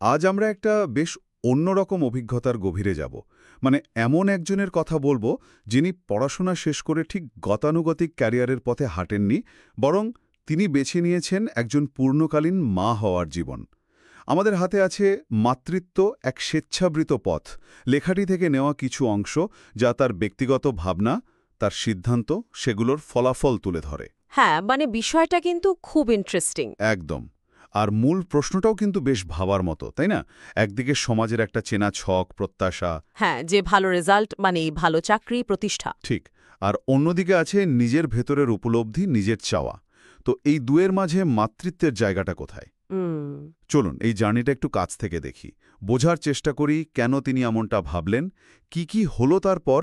আজ আমরা একটা বেশ অন্যরকম অভিজ্ঞতার গভীরে যাব। মানে এমন একজনের কথা বলবো যিনি পড়াশোনা শেষ করে ঠিক গতানুগতিক ক্যারিয়ারের পথে হাঁটেননি, বরং তিনি বেছে নিয়েছেন একজন পূর্ণকালীন মা হওয়ার জীবন। আমাদের হাতে আছে মাতৃত্ব এক স্বেচ্ছাবৃত পথ, লেখাটি থেকে নেওয়া কিছু অংশ যা তার ব্যক্তিগত ভাবনা, তার সিদ্ধান্ত, সেগুলোর ফলাফল তুলে ধরে। হ্যাঁ, মানে বিষয়টা কিন্তু খুব ইন্টারেস্টিং। একদম। আর মূল প্রশ্নটাও কিন্তু বেশ ভাবার মতো, তাই না? একদিকে সমাজের একটা চেনা ছক, প্রত্যাশা। হ্যাঁ, যে ভালো রেজাল্ট মানে ভালো চাকরি, প্রতিষ্ঠা। ঠিক। আর অন্যদিকে আছে নিজের ভেতরের উপলব্ধি, নিজের চাওয়া। তো এই দুয়ের মাঝে মাতৃত্বের জায়গাটা কোথায়? চলুন এই জার্নিটা একটু কাছ থেকে দেখি, বোঝার চেষ্টা করি কেন তিনি এমনটা ভাবলেন, কি হলো তারপর,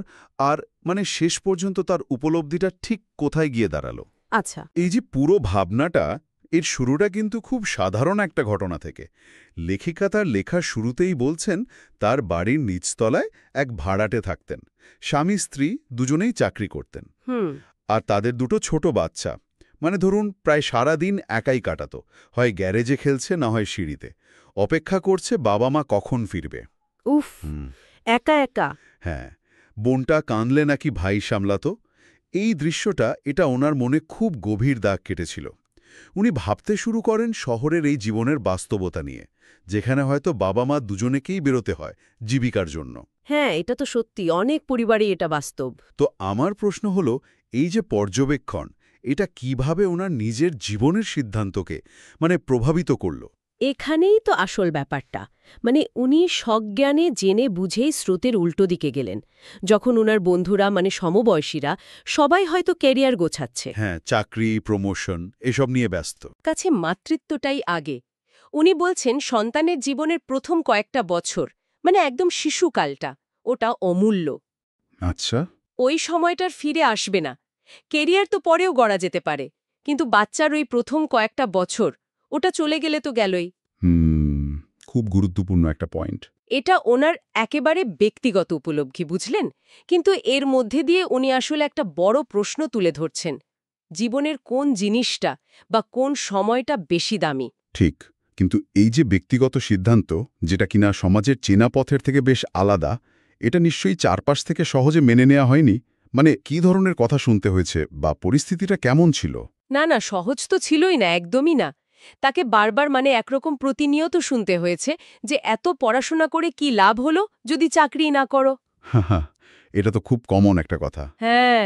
আর মানে শেষ পর্যন্ত তার উপলব্ধিটা ঠিক কোথায় গিয়ে দাঁড়ালো। আচ্ছা। এই যে পুরো ভাবনাটা, এর শুরুটা কিন্তু খুব সাধারণ একটা ঘটনা থেকে। লেখিকা তার লেখার শুরুতেই বলছেন তার বাড়ির নিচতলায় এক ভাড়াটে থাকতেন। স্বামী স্ত্রী দুজনেই চাকরি করতেন। আর তাদের দুটো ছোট বাচ্চা, মানে ধরুন প্রায় সারা দিন একাই কাটাতো, হয় গ্যারেজে খেলছে না হয় সিঁড়িতে, অপেক্ষা করছে বাবা মা কখন ফিরবে। উফ, একা একা। হ্যাঁ, বোনটা কাঁদলে নাকি ভাই সামলাতো। এই দৃশ্যটা, এটা ওনার মনে খুব গভীর দাগ কেটেছিল। উনি ভাবতে শুরু করেন শহরের এই জীবনের বাস্তবতা নিয়ে, যেখানে হয়তো বাবা মা দুজনেকেই বেরোতে হয় জীবিকার জন্য। হ্যাঁ, এটা তো সত্যি, অনেক পরিবারই এটা বাস্তব। তো আমার প্রশ্ন হলো, এই যে পর্যবেক্ষণ, এটা কিভাবে ওনার নিজের জীবনের সিদ্ধান্তকে মানে প্রভাবিত করল? এখানেই তো আসল ব্যাপারটা। মানে উনি সজ্ঞানে জেনে বুঝেই স্রোতের উল্টো দিকে গেলেন, যখন উনার বন্ধুরা মানে সমবয়সীরা সবাই হয়তো ক্যারিয়ার গোছাচ্ছে। হ্যাঁ, চাকরি, প্রমোশন এসব নিয়ে ব্যস্ত। কাছে মাতৃত্বটাই আগে। উনি বলছেন সন্তানের জীবনের প্রথম কয়েকটা বছর, মানে একদম শিশুকালটা, ওটা অমূল্য। আচ্ছা। ওই সময়টার ফিরে আসবে না। কেরিয়ার তো পরেও গড়া যেতে পারে, কিন্তু বাচ্চার ওই প্রথম কয়েকটা বছর, ওটা চলে গেলে তো গেলই। খুব গুরুত্বপূর্ণ একটা পয়েন্ট। এটা ওনার একেবারে ব্যক্তিগত উপলব্ধি, বুঝলেন? কিন্তু এর মধ্যে দিয়ে উনি আসলে একটা বড় প্রশ্ন তুলে ধরছেন। জীবনের কোন জিনিসটা বা কোন সময়টা বেশি দামি? ঠিক। কিন্তু এই যে ব্যক্তিগত সিদ্ধান্ত, যেটা কিনা সমাজের চেনা পথের থেকে বেশ আলাদা, এটা নিশ্চয়ই চারপাশ থেকে সহজে মেনে নেওয়া হয়নি। মানে কি ধরনের কথা শুনতে হয়েছে বা পরিস্থিতিটা কেমন ছিল? না না, সহজ তো ছিলই না, একদমই না। তাকে বারবার মানে একরকম প্রতিনিয়ত শুনতে হয়েছে যে এত পড়াশোনা করে কি লাভ হলো যদি চাকরি না করো। হা, এটা তো খুব কমন একটা কথা। হ্যাঁ,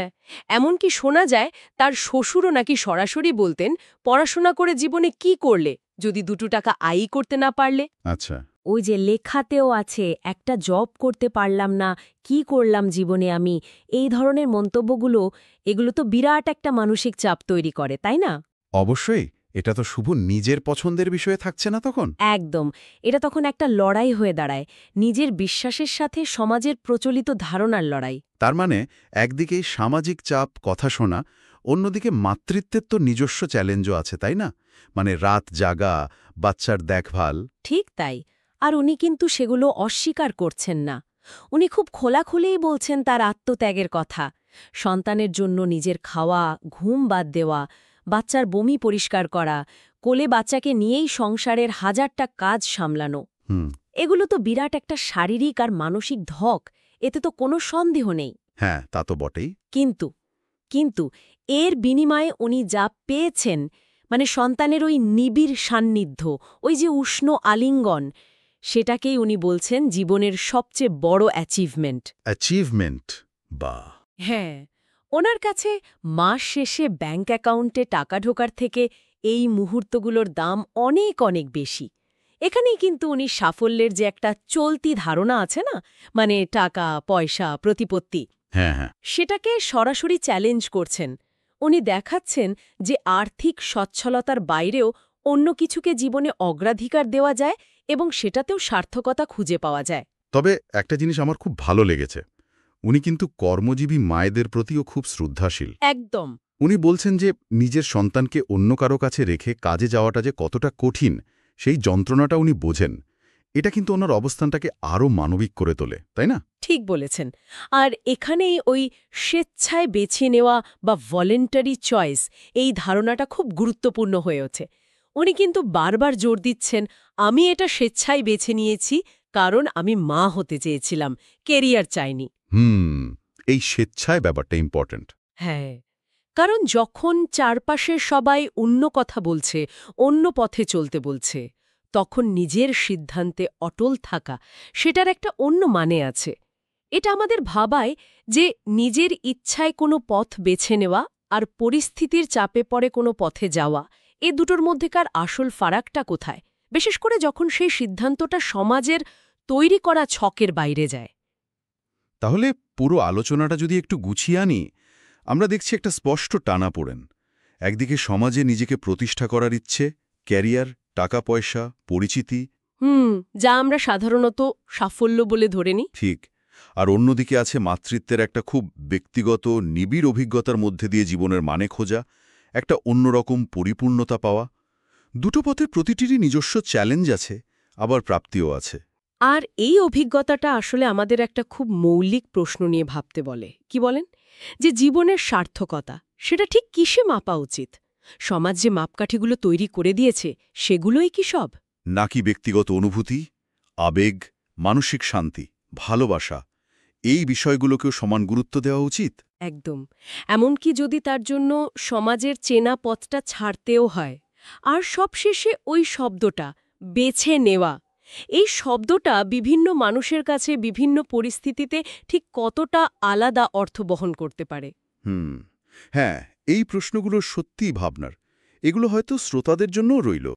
এমনকি শোনা যায় তার শ্বশুরও নাকি সরাসরি বলতেন, পড়াশোনা করে জীবনে কি করলে যদি দুটো টাকা আয়ই করতে না পারলে। আচ্ছা। ওই যে লেখাতেও আছে, একটা জব করতে পারলাম না, কি করলাম জীবনে আমি, এই ধরনের মন্তব্যগুলো, এগুলো তো বিরাট একটা মানসিক চাপ তৈরি করে, তাই না? অবশ্যই। এটা তো শুভ নিজের পছন্দের বিষয়ে থাকছে না তখন। একদম। এটা তখন একটা লড়াই হয়ে দাঁড়ায়, নিজের বিশ্বাসের সাথে সমাজের প্রচলিত ধারণার লড়াই। তার মানে একদিকেই সামাজিক চাপ, কথা শোনা, অন্যদিকে মাতৃত্বের তো নিজস্ব চ্যালেঞ্জও আছে, তাই না? মানে রাত জাগা, বাচ্চার দেখভাল। ঠিক তাই। আর উনি কিন্তু সেগুলো অস্বীকার করছেন না। উনি খুব খোলাখুলিই বলছেন তার আত্মত্যাগের কথা। সন্তানের জন্য নিজের খাওয়া, ঘুম বাদ দেওয়া, বাচ্চার বমি পরিষ্কার করা, কোলে বাচ্চাকে নিয়েই সংসারের হাজারটা কাজ সামলানো। এগুলো তো বিরাট একটা শারীরিক আর মানসিক ধক, এতে তো কোনো সন্দেহ নেই। হ্যাঁ, তা তো বটেই। কিন্তু কিন্তু এর বিনিময়ে উনি যা পেয়েছেন, মানে সন্তানের ওই নিবিড় সান্নিধ্য, ওই যে উষ্ণ আলিঙ্গন, সেটাকেই উনি বলছেন জীবনের সবচেয়ে বড় অ্যাচিভমেন্ট। অ্যাচিভমেন্ট? বা। হ্যাঁ, ওনার কাছে মাস শেষে ব্যাঙ্ক অ্যাকাউন্টে টাকা ঢোকার থেকে এই মুহূর্তগুলোর দাম অনেক অনেক বেশি। এখানেই কিন্তু উনি সাফল্যের যে একটা চলতি ধারণা আছে না, মানে টাকা, পয়সা, প্রতিপত্তি, হ্যাঁ, হ্যাঁ। সেটাকে সরাসরি চ্যালেঞ্জ করছেন। উনি দেখাচ্ছেন যে আর্থিক সচ্ছলতার বাইরেও অন্য কিছুকে জীবনে অগ্রাধিকার দেওয়া যায় এবং সেটাতেও সার্থকতা খুঁজে পাওয়া যায়। তবে একটা জিনিস আমার খুব ভালো লেগেছে, উনি কিন্তু কর্মজীবী মায়েদের প্রতিও খুব শ্রদ্ধাশীল। একদম। উনি বলছেন যে নিজের সন্তানকে অন্য কারো কাছে রেখে কাজে যাওয়াটা যে কতটা কঠিন, সেই যন্ত্রণাটা উনি বোঝেন। এটা কিন্তু ওনার অবস্থানটাকে আরও মানবিক করে তোলে, তাই না? ঠিক বলেছেন। আর এখানেই ওই স্বেচ্ছায় বেছে নেওয়া বা ভলেন্টারি চয়েস, এই ধারণাটা খুব গুরুত্বপূর্ণ হয়ে ওঠে। উনি কিন্তু বারবার জোর দিচ্ছেন, আমি এটা স্বেচ্ছায় বেছে নিয়েছি কারণ আমি মা হতে চেয়েছিলাম, কেরিয়ার চাইনি। এই স্বেচ্ছায় ব্যাপারটা ইম্পর্ট্যান্ট। হ্যাঁ, কারণ যখন চারপাশের সবাই অন্য কথা বলছে, অন্য পথে চলতে বলছে, তখন নিজের সিদ্ধান্তে অটল থাকা সেটার একটা অন্য মানে আছে। এটা আমাদের ভাবায় যে নিজের ইচ্ছায় কোনো পথ বেছে নেওয়া আর পরিস্থিতির চাপে পড়ে কোনো পথে যাওয়া, এ দুটোর মধ্যেকার আসল ফারাকটা কোথায়, বিশেষ করে যখন সেই সিদ্ধান্তটা সমাজের তৈরি করা ছকের বাইরে যায়। তাহলে পুরো আলোচনাটা যদি একটু গুছিয়ে আনি, আমরা দেখছি একটা স্পষ্ট টানাপোড়েন। একদিকে সমাজে নিজেকে প্রতিষ্ঠা করার ইচ্ছে, ক্যারিয়ার, টাকা পয়সা, পরিচিতি। যা আমরা সাধারণত সাফল্য বলে ধরে নিই। ঠিক। আর অন্যদিকে আছে মাতৃত্বের একটা খুব ব্যক্তিগত, নিবিড় অভিজ্ঞতার মধ্যে দিয়ে জীবনের মানে খোঁজা, একটা অন্যরকম পরিপূর্ণতা পাওয়া। দুটো পথের প্রতিটিরই নিজস্ব চ্যালেঞ্জ আছে, আবার প্রাপ্তিও আছে। আর এই অভিজ্ঞতাটা আসলে আমাদের একটা খুব মৌলিক প্রশ্ন নিয়ে ভাবতে বলে, কি বলেন, যে জীবনের সার্থকতা সেটা ঠিক কিসে মাপা উচিত? সমাজ যে মাপকাঠিগুলো তৈরি করে দিয়েছে সেগুলোই কি সব? নাকি ব্যক্তিগত অনুভূতি, আবেগ, মানসিক শান্তি, ভালোবাসা, এই বিষয়গুলোকেও সমান গুরুত্ব দেওয়া উচিত? একদম। এমনকি যদি তার জন্য সমাজের চেনা পথটা ছাড়তেও হয়। আর সবশেষে ওই শব্দটা, বেছে নেওয়া, এই শব্দটা বিভিন্ন মানুষের কাছে বিভিন্ন পরিস্থিতিতে ঠিক কতটা আলাদা অর্থ বহন করতে পারে। হ্যাঁ, এই প্রশ্নগুলো সত্যিই ভাবনার। এগুলো হয়তো শ্রোতাদের জন্যও রইল।